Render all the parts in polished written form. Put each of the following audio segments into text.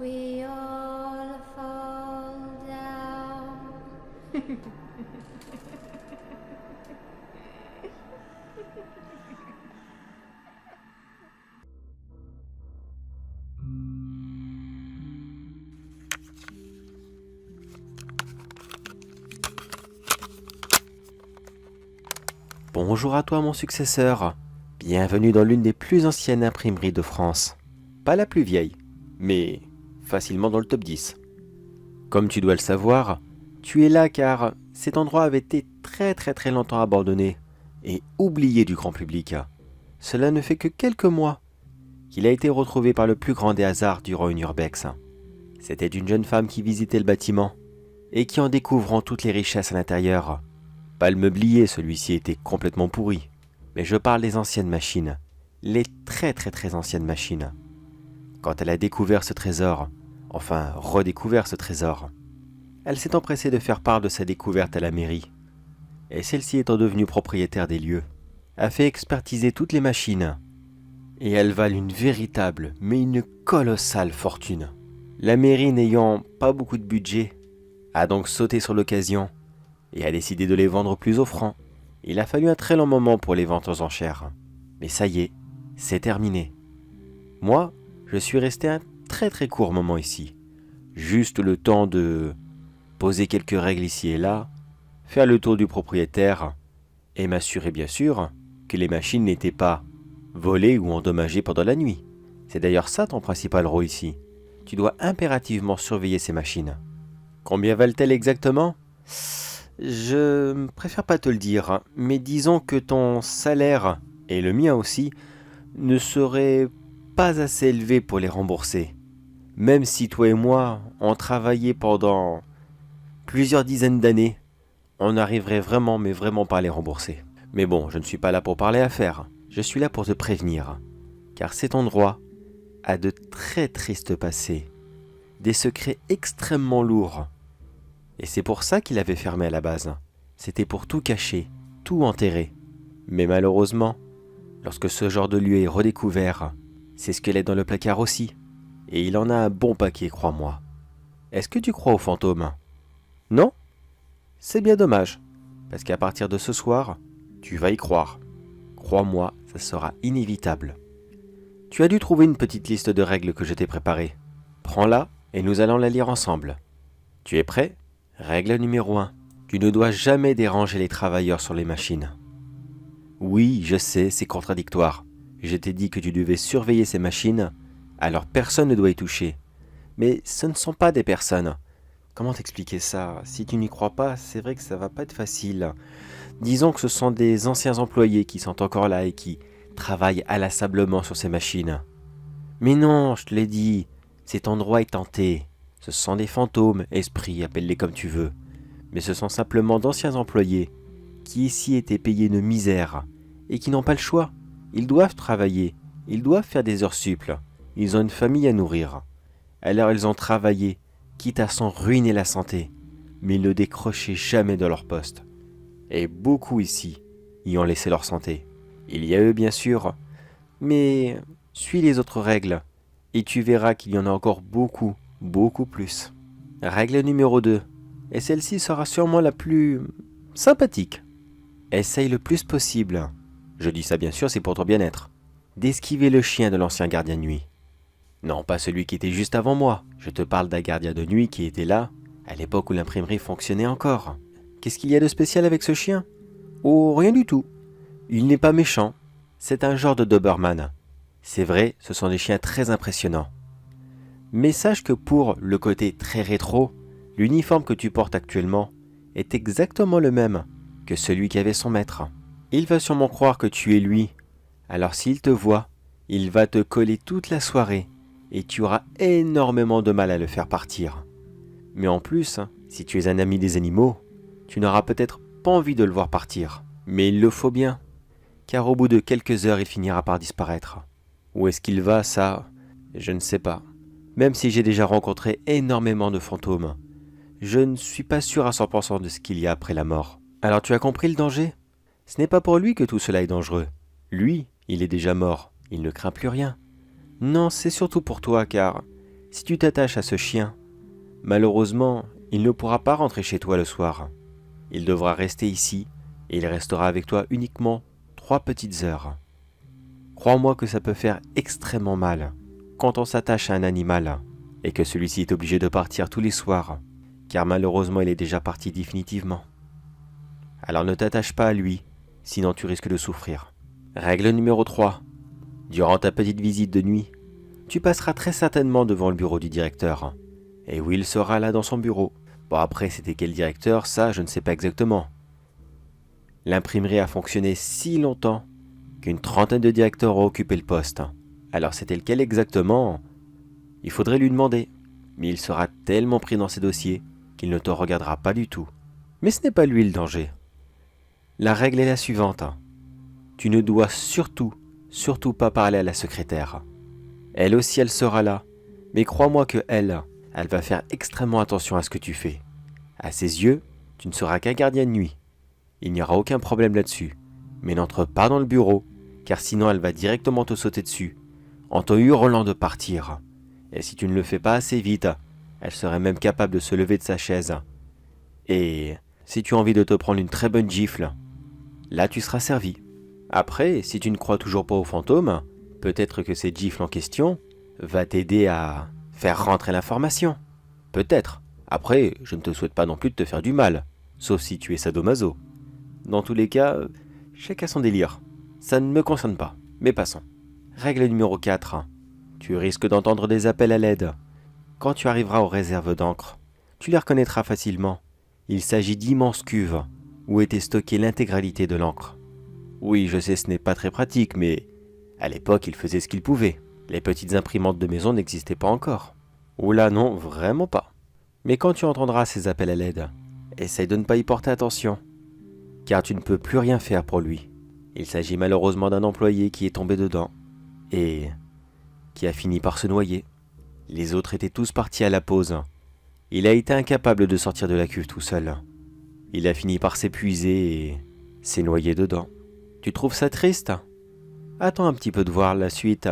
we all fall down. Bonjour à toi mon successeur, bienvenue dans l'une des plus anciennes imprimeries de France. Pas la plus vieille, mais facilement dans le top 10. Comme tu dois le savoir, tu es là car cet endroit avait été très longtemps abandonné et oublié du grand public. Cela ne fait que quelques mois qu'il a été retrouvé par le plus grand des hasards durant une urbex. C'était une jeune femme qui visitait le bâtiment et qui en découvrant toutes les richesses à l'intérieur. Pas le meublier, celui-ci était complètement pourri. Mais je parle des anciennes machines. Les très anciennes machines. Quand elle a découvert ce trésor, enfin redécouvert ce trésor, elle s'est empressée de faire part de sa découverte à la mairie. Et celle-ci étant devenue propriétaire des lieux, a fait expertiser toutes les machines. Et elles valent une véritable, mais une colossale fortune. La mairie n'ayant pas beaucoup de budget, a donc sauté sur l'occasion et a décidé de les vendre plus offrant. Il a fallu un très long moment pour les ventes aux enchères. Mais ça y est, c'est terminé. Moi, je suis resté un très court moment ici. Juste le temps de poser quelques règles ici et là, faire le tour du propriétaire et m'assurer bien sûr que les machines n'étaient pas volées ou endommagées pendant la nuit. C'est d'ailleurs ça ton principal rôle ici. Tu dois impérativement surveiller ces machines. Combien valent-elles exactement ? Je préfère pas te le dire, mais disons que ton salaire, et le mien aussi, ne serait pas assez élevé pour les rembourser. Même si toi et moi, on travaillait pendant plusieurs dizaines d'années, on n'arriverait vraiment, mais vraiment pas à les rembourser. Mais bon, je ne suis pas là pour parler affaires, je suis là pour te prévenir. Car cet endroit a de très tristes passés, des secrets extrêmement lourds. Et c'est pour ça qu'il avait fermé à la base. C'était pour tout cacher, tout enterrer. Mais malheureusement, lorsque ce genre de lieu est redécouvert, ses squelettes dans le placard aussi. Et il en a un bon paquet, crois-moi. Est-ce que tu crois aux fantômes ? Non ? C'est bien dommage, parce qu'à partir de ce soir, tu vas y croire. Crois-moi, ça sera inévitable. Tu as dû trouver une petite liste de règles que je t'ai préparée. Prends-la et nous allons la lire ensemble. Tu es prêt ? Règle numéro 1. Tu ne dois jamais déranger les travailleurs sur les machines. Oui, je sais, c'est contradictoire. Je t'ai dit que tu devais surveiller ces machines, alors personne ne doit y toucher. Mais ce ne sont pas des personnes. Comment t'expliquer ça ? Si tu n'y crois pas, c'est vrai que ça va pas être facile. Disons que ce sont des anciens employés qui sont encore là et qui travaillent inlassablement sur ces machines. Mais non, je te l'ai dit, cet endroit est hanté. Ce sont des fantômes, esprits, appelle-les comme tu veux. Mais ce sont simplement d'anciens employés qui ici étaient payés une misère et qui n'ont pas le choix. Ils doivent travailler, ils doivent faire des heures supplémentaires. Ils ont une famille à nourrir. Alors ils ont travaillé, quitte à s'en ruiner la santé, mais ils ne décrochaient jamais de leur poste. Et beaucoup ici y ont laissé leur santé. Il y a eux bien sûr, mais suis les autres règles et tu verras qu'il y en a encore beaucoup plus. Règle numéro 2, et celle-ci sera sûrement la plus sympathique. Essaye le plus possible, je dis ça bien sûr, c'est pour ton bien-être, d'esquiver le chien de l'ancien gardien de nuit. Non, pas celui qui était juste avant moi, je te parle d'un gardien de nuit qui était là, à l'époque où l'imprimerie fonctionnait encore. Qu'est-ce qu'il y a de spécial avec ce chien ? Oh, rien du tout. Il n'est pas méchant, c'est un genre de Doberman. C'est vrai, ce sont des chiens très impressionnants. Mais sache que pour le côté très rétro, l'uniforme que tu portes actuellement est exactement le même que celui qu'avait son maître. Il va sûrement croire que tu es lui, alors s'il te voit, il va te coller toute la soirée et tu auras énormément de mal à le faire partir. Mais en plus, si tu es un ami des animaux, tu n'auras peut-être pas envie de le voir partir. Mais il le faut bien, car au bout de quelques heures, il finira par disparaître. Où est-ce qu'il va, ça ? Je ne sais pas. Même si j'ai déjà rencontré énormément de fantômes, je ne suis pas sûr à 100% de ce qu'il y a après la mort. Alors tu as compris le danger ? Ce n'est pas pour lui que tout cela est dangereux. Lui, il est déjà mort, il ne craint plus rien. Non, c'est surtout pour toi car Si tu t'attaches à ce chien, malheureusement, il ne pourra pas rentrer chez toi le soir. Il devra rester ici et il restera avec toi uniquement 3 petites heures. Crois-moi que ça peut faire extrêmement mal quand on s'attache à un animal et que celui-ci est obligé de partir tous les soirs, car malheureusement il est déjà parti définitivement. Alors ne t'attache pas à lui, sinon tu risques de souffrir. Règle numéro 3. Durant ta petite visite de nuit, tu passeras très certainement devant le bureau du directeur. Et oui, il sera là dans son bureau. Bon, après, c'était quel directeur, ça, je ne sais pas exactement. L'imprimerie a fonctionné si longtemps qu'une trentaine de directeurs ont occupé le poste. Alors, c'était lequel exactement? Il faudrait lui demander. Mais il sera tellement pris dans ses dossiers qu'il ne te regardera pas du tout. Mais ce n'est pas lui le danger. La règle est la suivante. Tu ne dois surtout pas parler à la secrétaire. Elle aussi, elle sera là. Mais crois-moi que elle va faire extrêmement attention à ce que tu fais. À ses yeux, tu ne seras qu'un gardien de nuit. Il n'y aura aucun problème là-dessus. Mais n'entre pas dans le bureau, car sinon elle va directement te sauter dessus, en te hurlant de partir. Et si tu ne le fais pas assez vite, elle serait même capable de se lever de sa chaise. Et si tu as envie de te prendre une très bonne gifle, là tu seras servi. Après, si tu ne crois toujours pas aux fantômes, peut-être que cette gifle en question va t'aider à faire rentrer l'information. Peut-être. Après, je ne te souhaite pas non plus de te faire du mal, sauf si tu es sadomaso. Dans tous les cas, chacun son délire. Ça ne me concerne pas, mais passons. Règle numéro 4. Tu risques d'entendre des appels à l'aide. Quand tu arriveras aux réserves d'encre, tu les reconnaîtras facilement. Il s'agit d'immenses cuves où était stockée l'intégralité de l'encre. Oui, je sais, ce n'est pas très pratique, mais à l'époque, ils faisaient ce qu'ils pouvaient. Les petites imprimantes de maison n'existaient pas encore. Oula non, vraiment pas. Mais quand tu entendras ces appels à l'aide, essaye de ne pas y porter attention, car tu ne peux plus rien faire pour lui. Il s'agit malheureusement d'un employé qui est tombé dedans, et qui a fini par se noyer. Les autres étaient tous partis à la pause. Il a été incapable de sortir de la cuve tout seul. Il a fini par s'épuiser et s'est noyé dedans. Tu trouves ça triste ? Attends un petit peu de voir, la suite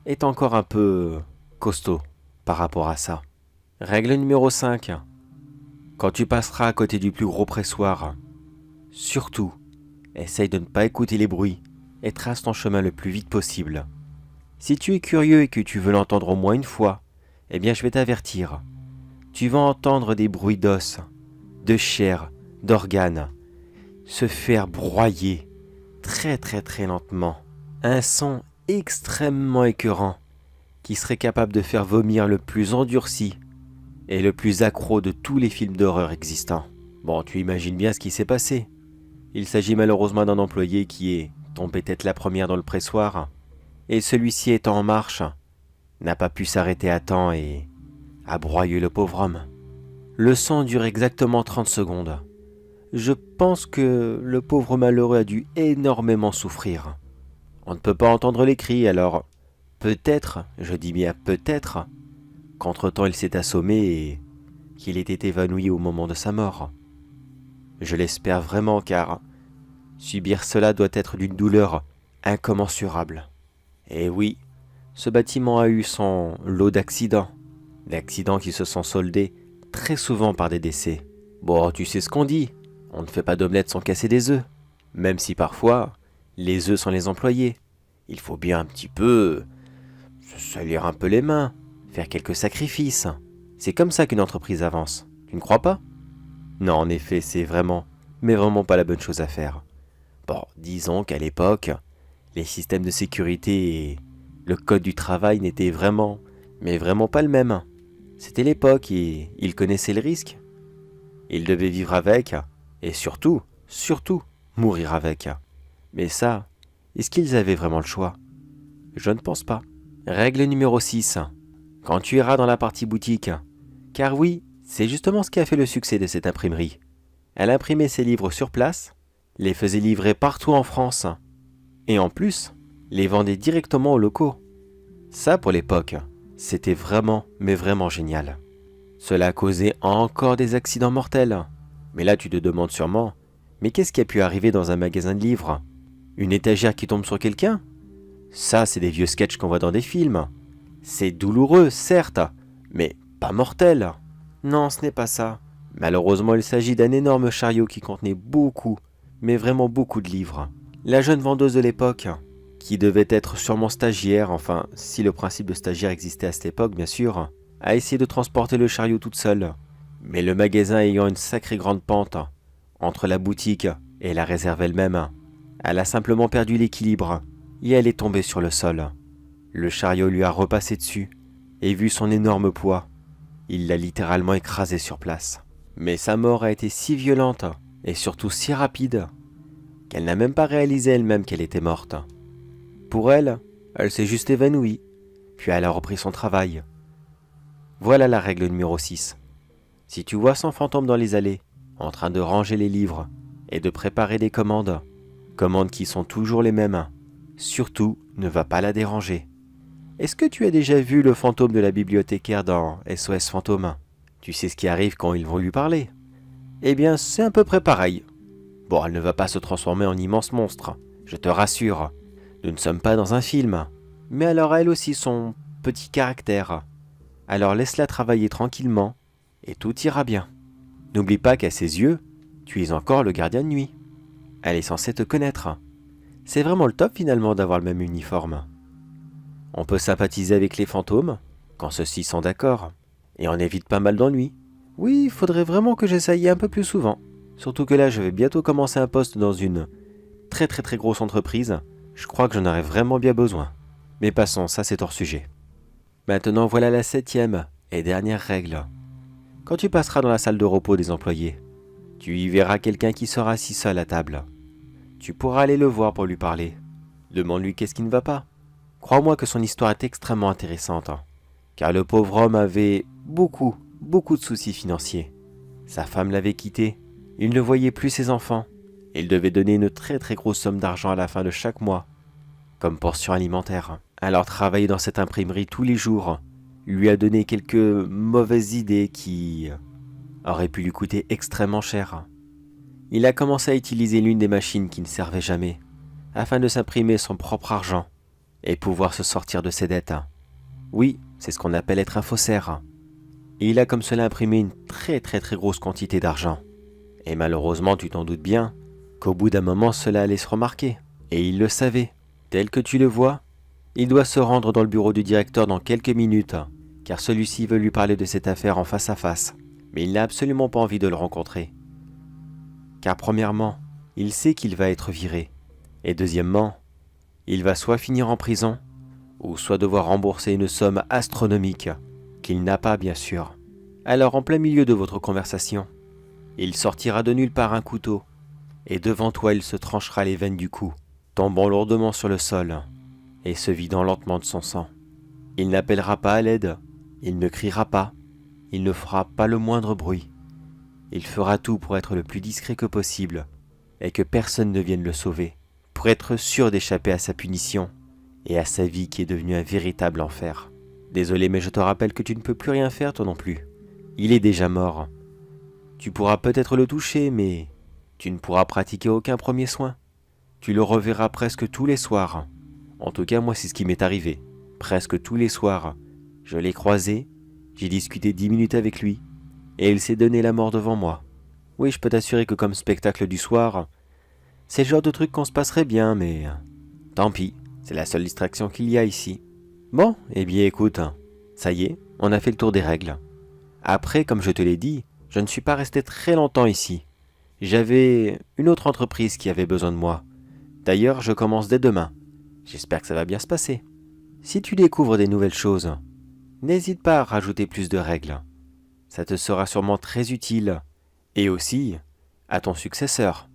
est encore un peu costaud par rapport à ça. Règle numéro 5. Quand tu passeras à côté du plus gros pressoir, surtout, essaye de ne pas écouter les bruits et trace ton chemin le plus vite possible. Si tu es curieux et que tu veux l'entendre au moins une fois, eh bien je vais t'avertir. Tu vas entendre des bruits d'os, de chair, d'organes, se faire broyer très lentement. Un son extrêmement écœurant qui serait capable de faire vomir le plus endurci et le plus accro de tous les films d'horreur existants. Bon, tu imagines bien ce qui s'est passé. Il s'agit malheureusement d'un employé qui est tombé tête la première dans le pressoir, et celui-ci étant en marche, n'a pas pu s'arrêter à temps et a broyé le pauvre homme. Le sang dure exactement 30 secondes. Je pense que le pauvre malheureux a dû énormément souffrir. On ne peut pas entendre les cris, alors peut-être, je dis bien peut-être, qu'entre-temps il s'est assommé et qu'il était évanoui au moment de sa mort. Je l'espère vraiment car subir cela doit être d'une douleur incommensurable. Et oui, ce bâtiment a eu son lot d'accidents qui se sont soldés très souvent par des décès. Bon, tu sais ce qu'on dit, on ne fait pas d'omelette sans casser des œufs, même si parfois les œufs sont les employés. Il faut bien un petit peu se salir un peu les mains, faire quelques sacrifices. C'est comme ça qu'une entreprise avance, tu ne crois pas ? Non, en effet, c'est vraiment pas la bonne chose à faire. Bon, disons qu'à l'époque, les systèmes de sécurité et le code du travail n'étaient vraiment pas le même. C'était l'époque et ils connaissaient le risque. Ils devaient vivre avec et surtout, mourir avec. Mais ça, est-ce qu'ils avaient vraiment le choix ? Je ne pense pas. Règle numéro 6. Quand tu iras dans la partie boutique, car oui, c'est justement ce qui a fait le succès de cette imprimerie. Elle imprimait ses livres sur place, les faisait livrer partout en France, et en plus, les vendait directement aux locaux. Ça, pour l'époque, c'était vraiment génial. Cela a causé encore des accidents mortels. Mais là, tu te demandes sûrement, mais qu'est-ce qui a pu arriver dans un magasin de livres ? Une étagère qui tombe sur quelqu'un ? Ça, c'est des vieux sketchs qu'on voit dans des films. C'est douloureux, certes, Mais pas mortel. Non, ce n'est pas ça. Malheureusement, il s'agit d'un énorme chariot qui contenait beaucoup, mais vraiment beaucoup de livres. La jeune vendeuse de l'époque, qui devait être sûrement stagiaire, enfin, si le principe de stagiaire existait à cette époque, bien sûr, a essayé de transporter le chariot toute seule. Mais le magasin ayant une sacrée grande pente, entre la boutique et la réserve elle-même, elle a simplement perdu l'équilibre et elle est tombée sur le sol. Le chariot lui a repassé dessus et vu son énorme poids, il l'a littéralement écrasée sur place. Mais sa mort a été si violente et surtout si rapide qu'elle n'a même pas réalisé elle-même qu'elle était morte. Pour elle, elle s'est juste évanouie, puis elle a repris son travail. Voilà la règle numéro 6. Si tu vois son fantôme dans les allées, en train de ranger les livres et de préparer des commandes qui sont toujours les mêmes, surtout ne va pas la déranger. Est-ce que tu as déjà vu le fantôme de la bibliothécaire dans SOS Fantôme? Tu sais ce qui arrive quand ils vont lui parler? Eh bien, c'est à peu près pareil. Bon, elle ne va pas se transformer en immense monstre, je te rassure. Nous ne sommes pas dans un film. Mais elle aura elle aussi son petit caractère. Alors laisse-la travailler tranquillement, et tout ira bien. N'oublie pas qu'à ses yeux, tu es encore le gardien de nuit. Elle est censée te connaître. C'est vraiment le top finalement d'avoir le même uniforme. On peut sympathiser avec les fantômes, quand ceux-ci sont d'accord, et on évite pas mal d'ennuis. Oui, il faudrait vraiment que j'essaye un peu plus souvent. Surtout que là, je vais bientôt commencer un poste dans une très grosse entreprise. Je crois que j'en aurais vraiment bien besoin. Mais passons, ça c'est hors sujet. Maintenant, voilà la 7e et dernière règle. Quand tu passeras dans la salle de repos des employés, tu y verras quelqu'un qui sera assis seul à table. Tu pourras aller le voir pour lui parler. Demande-lui qu'est-ce qui ne va pas. Crois-moi que son histoire est extrêmement intéressante, car le pauvre homme avait beaucoup de soucis financiers. Sa femme l'avait quitté, il ne voyait plus ses enfants, et il devait donner une très grosse somme d'argent à la fin de chaque mois, comme portion alimentaire. Alors travailler dans cette imprimerie tous les jours lui a donné quelques mauvaises idées qui auraient pu lui coûter extrêmement cher. Il a commencé à utiliser l'une des machines qui ne servait jamais, afin de s'imprimer son propre argent et pouvoir se sortir de ses dettes. Oui, c'est ce qu'on appelle être un faussaire. Et il a comme cela imprimé une très grosse quantité d'argent. Et malheureusement, tu t'en doutes bien, qu'au bout d'un moment, cela allait se remarquer. Et il le savait. Tel que tu le vois, il doit se rendre dans le bureau du directeur dans quelques minutes, car celui-ci veut lui parler de cette affaire en face à face. Mais il n'a absolument pas envie de le rencontrer. Car premièrement, il sait qu'il va être viré. Et deuxièmement, il va soit finir en prison, ou soit devoir rembourser une somme astronomique, qu'il n'a pas bien sûr. Alors en plein milieu de votre conversation, il sortira de nulle part un couteau, et devant toi il se tranchera les veines du cou, tombant lourdement sur le sol, et se vidant lentement de son sang. Il n'appellera pas à l'aide, il ne criera pas, il ne fera pas le moindre bruit. Il fera tout pour être le plus discret que possible, et que personne ne vienne le sauver, pour être sûr d'échapper à sa punition, et à sa vie qui est devenue un véritable enfer. Désolé, mais je te rappelle que tu ne peux plus rien faire toi non plus. Il est déjà mort. Tu pourras peut-être le toucher, mais tu ne pourras pratiquer aucun premier soin. Tu le reverras presque tous les soirs. En tout cas, moi, c'est ce qui m'est arrivé. Presque tous les soirs. Je l'ai croisé, j'ai discuté 10 minutes avec lui, et il s'est donné la mort devant moi. Oui, je peux t'assurer que comme spectacle du soir, c'est le genre de truc qu'on se passerait bien, mais tant pis, c'est la seule distraction qu'il y a ici. Bon, eh bien écoute, ça y est, on a fait le tour des règles. Après, comme je te l'ai dit, je ne suis pas resté très longtemps ici. J'avais une autre entreprise qui avait besoin de moi. D'ailleurs, je commence dès demain. J'espère que ça va bien se passer. Si tu découvres des nouvelles choses, n'hésite pas à rajouter plus de règles. Ça te sera sûrement très utile. Et aussi, à ton successeur.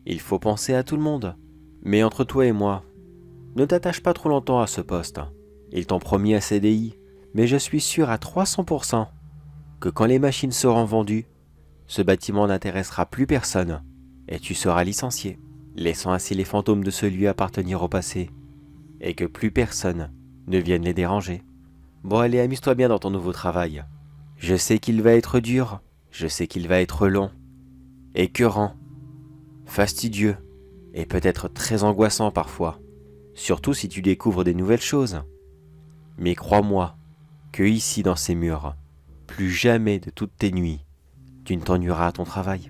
Il faut penser à tout le monde. Mais entre toi et moi, ne t'attache pas trop longtemps à ce poste. Ils t'ont promis un CDI, mais je suis sûr à 300% que quand les machines seront vendues, ce bâtiment n'intéressera plus personne et tu seras licencié, laissant ainsi les fantômes de ce lieu appartenir au passé et que plus personne ne vienne les déranger. Bon allez, amuse-toi bien dans ton nouveau travail. Je sais qu'il va être dur, je sais qu'il va être long, écœurant, fastidieux et peut-être très angoissant parfois, surtout si tu découvres des nouvelles choses. Mais crois-moi que ici dans ces murs, plus jamais de toutes tes nuits, tu ne t'ennuieras à ton travail.